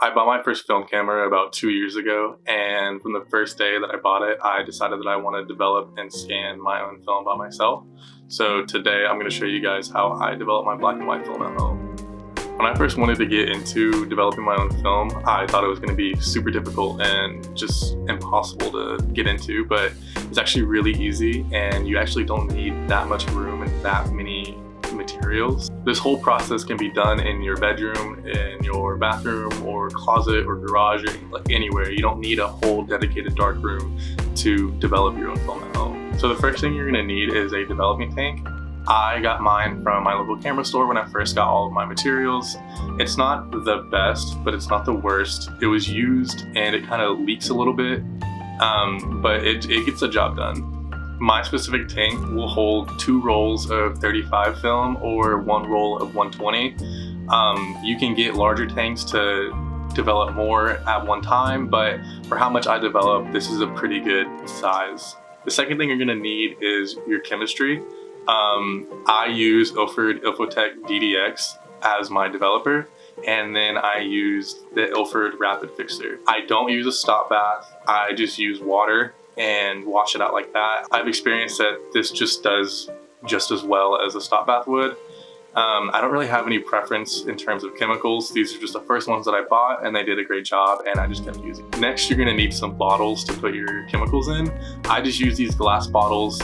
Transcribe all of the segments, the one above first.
I bought my first film camera about 2 years ago, and from the first day that I bought it, I decided that I want to develop and scan my own film by myself. So today I'm going to show you guys how I develop my black and white film at home. When I first wanted to get into developing my own film, I thought it was going to be super difficult and just impossible to get into, but it's actually really easy, and you actually don't need that much room and that many materials. This whole process can be done in your bedroom, in your bathroom, or closet, or garage, or like anywhere. You don't need a whole dedicated dark room to develop your own film at home. So the first thing you're going to need is a developing tank. I got mine from my local camera store when I first got all of my materials. It's not the best, but it's not the worst. It was used and it kind of leaks a little bit, but it gets the job done. My specific tank will hold 2 rolls of 35 film or 1 roll of 120. You can get larger tanks to develop more at one time, but for how much I develop, this is a pretty good size. The second thing you're gonna need is your chemistry. I use Ilford Ilfotec DDX as my developer, and then I use the Ilford Rapid Fixer. I don't use a stop bath, I just use water and wash it out like that. I've experienced that this just does just as well as a stop bath would. I don't really have any preference in terms of chemicals. These are just the first ones that I bought and they did a great job and I just kept using. Next, you're gonna need some bottles to put your chemicals in. I just use these glass bottles.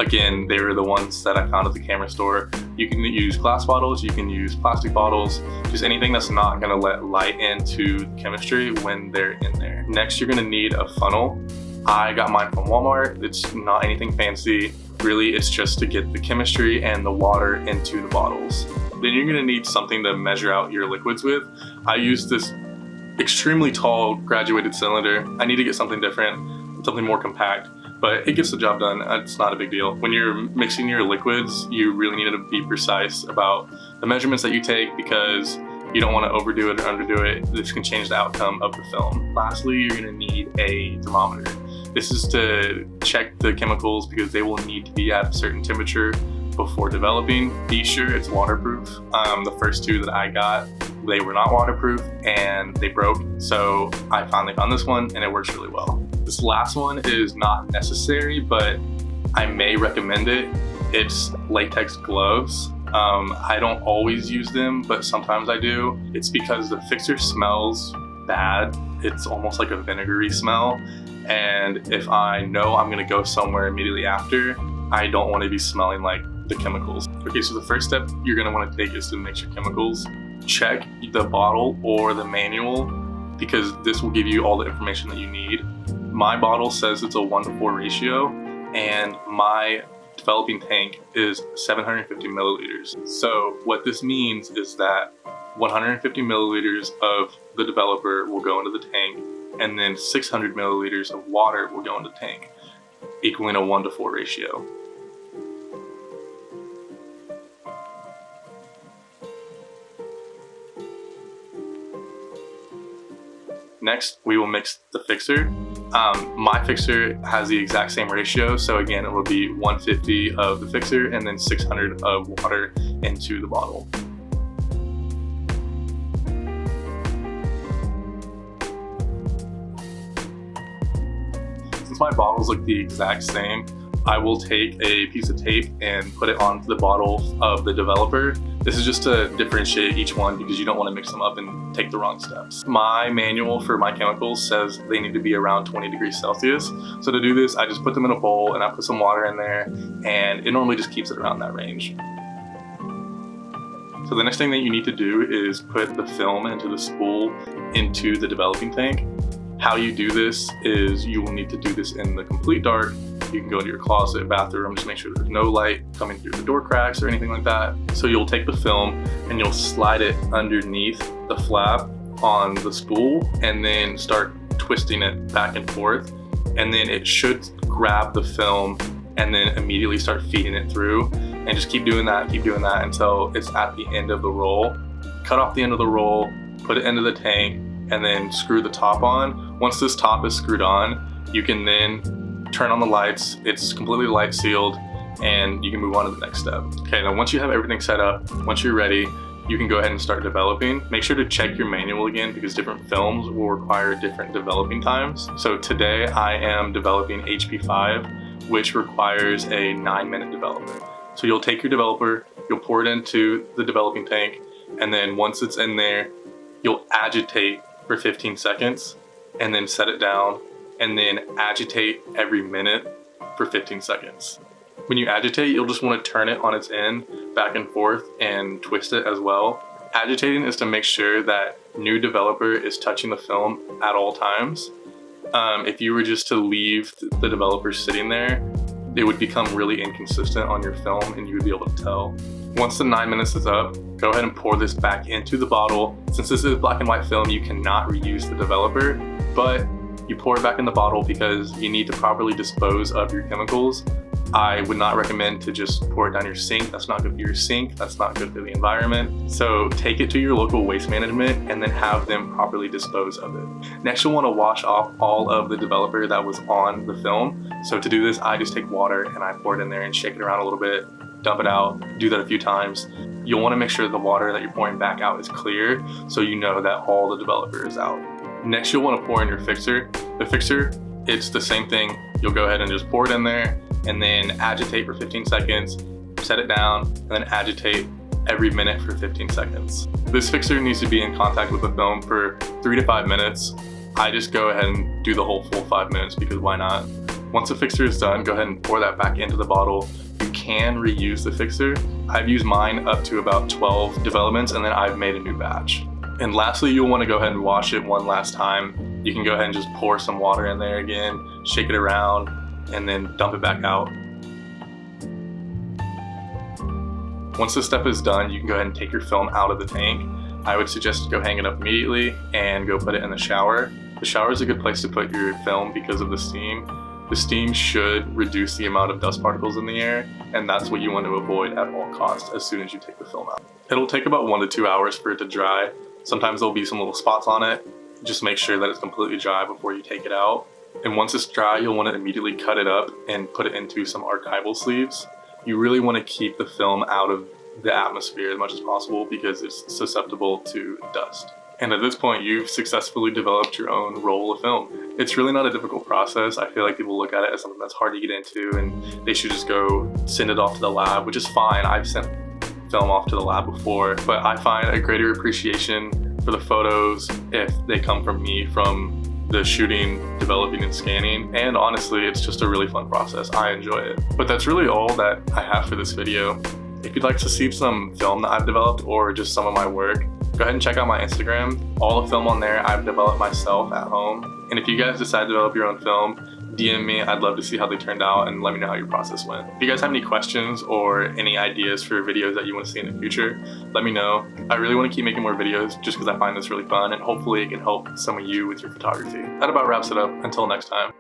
Again, they were the ones that I found at the camera store. You can use glass bottles, you can use plastic bottles, just anything that's not gonna let light into the chemistry when they're in there. Next, you're gonna need a funnel. I got mine from Walmart. It's not anything fancy. Really, it's just to get the chemistry and the water into the bottles. Then you're gonna need something to measure out your liquids with. I use this extremely tall graduated cylinder. I need to get something different, something more compact, but it gets the job done. It's not a big deal. When you're mixing your liquids, you really need to be precise about the measurements that you take because you don't want to overdo it or underdo it. This can change the outcome of the film. Lastly, you're gonna need a thermometer. This is to check the chemicals because they will need to be at a certain temperature before developing. Be sure it's waterproof. The first 2 that I got, they were not waterproof and they broke. So I finally found this one and it works really well. This last one is not necessary, but I may recommend it. It's latex gloves. I don't always use them, but sometimes I do. It's because the fixer smells bad. It's almost like a vinegary smell. And if I know I'm gonna go somewhere immediately after, I don't want to be smelling like the chemicals. Okay, so the first step you're gonna want to take is to mix your chemicals. Check the bottle or the manual because this will give you all the information that you need. My bottle says it's a 1:4 ratio and my developing tank is 750 milliliters. So what this means is that 150 milliliters of the developer will go into the tank and then 600 milliliters of water will go into the tank, equaling a 1:4 ratio. Next, we will mix the fixer. My fixer has the exact same ratio, so again, it will be 150 of the fixer and then 600 of water into the bottle. Since my bottles look the exact same, I will take a piece of tape and put it onto the bottle of the developer. This is just to differentiate each one because you don't want to mix them up and take the wrong steps. My manual for my chemicals says they need to be around 20 degrees Celsius. So to do this, I just put them in a bowl and I put some water in there and it normally just keeps it around that range. So the next thing that you need to do is put the film into the spool into the developing tank. How you do this is you will need to do this in the complete dark. You can go to your closet, bathroom, just make sure there's no light coming through the door cracks or anything like that. So you'll take the film and you'll slide it underneath the flap on the spool and then start twisting it back and forth. And then it should grab the film and then immediately start feeding it through. And just keep doing that until it's at the end of the roll. Cut off the end of the roll, put it into the tank, and then screw the top on. Once this top is screwed on, you can then turn on the lights. It's completely light sealed and you can move on to the next step. Okay, now once you have everything set up, once you're ready, you can go ahead and start developing. Make sure to check your manual again because different films will require different developing times. So today I am developing HP5, which requires a 9-minute development. So you'll take your developer, you'll pour it into the developing tank, and then once it's in there, you'll agitate for 15 seconds and then set it down, and then agitate every minute for 15 seconds. When you agitate, you'll just want to turn it on its end back and forth and twist it as well. Agitating is to make sure that new developer is touching the film at all times. If you were just to leave the developer sitting there, it would become really inconsistent on your film and you would be able to tell. Once the 9 minutes is up, go ahead and pour this back into the bottle. Since this is black and white film, you cannot reuse the developer, but you pour it back in the bottle because you need to properly dispose of your chemicals. I would not recommend to just pour it down your sink. That's not good for your sink. That's not good for the environment. So take it to your local waste management and then have them properly dispose of it. Next, you'll want to wash off all of the developer that was on the film. So to do this, I just take water and I pour it in there and shake it around a little bit, dump it out, do that a few times. You'll want to make sure the water that you're pouring back out is clear so you know that all the developer is out. Next, you'll want to pour in your fixer. The fixer, it's the same thing. You'll go ahead and just pour it in there and then agitate for 15 seconds, set it down, and then agitate every minute for 15 seconds. This fixer needs to be in contact with the film for 3 to 5 minutes. I just go ahead and do the whole full 5 minutes because why not? Once the fixer is done, go ahead and pour that back into the bottle. You can reuse the fixer. I've used mine up to about 12 developments and then I've made a new batch. And lastly, you'll want to go ahead and wash it one last time. You can go ahead and just pour some water in there again, shake it around, and then dump it back out. Once this step is done, you can go ahead and take your film out of the tank. I would suggest to go hang it up immediately and go put it in the shower. The shower is a good place to put your film because of the steam. The steam should reduce the amount of dust particles in the air, and that's what you want to avoid at all costs as soon as you take the film out. It'll take about 1 to 2 hours for it to dry. Sometimes there'll be some little spots on it. Just make sure that it's completely dry before you take it out. And once it's dry, you'll want to immediately cut it up and put it into some archival sleeves. You really want to keep the film out of the atmosphere as much as possible because it's susceptible to dust. And at this point, you've successfully developed your own roll of film. It's really not a difficult process. I feel like people look at it as something that's hard to get into and they should just go send it off to the lab, which is fine. I've sent film off to the lab before, but I find a greater appreciation for the photos if they come from me, from the shooting, developing, and scanning. And honestly, it's just a really fun process. I enjoy it. But that's really all that I have for this video. If you'd like to see some film that I've developed or just some of my work, go ahead and check out my Instagram. All the film on there I've developed myself at home. And if you guys decide to develop your own film, DM me. I'd love to see how they turned out and let me know how your process went. If you guys have any questions or any ideas for videos that you want to see in the future, let me know. I really want to keep making more videos just because I find this really fun and hopefully it can help some of you with your photography. That about wraps it up. Until next time.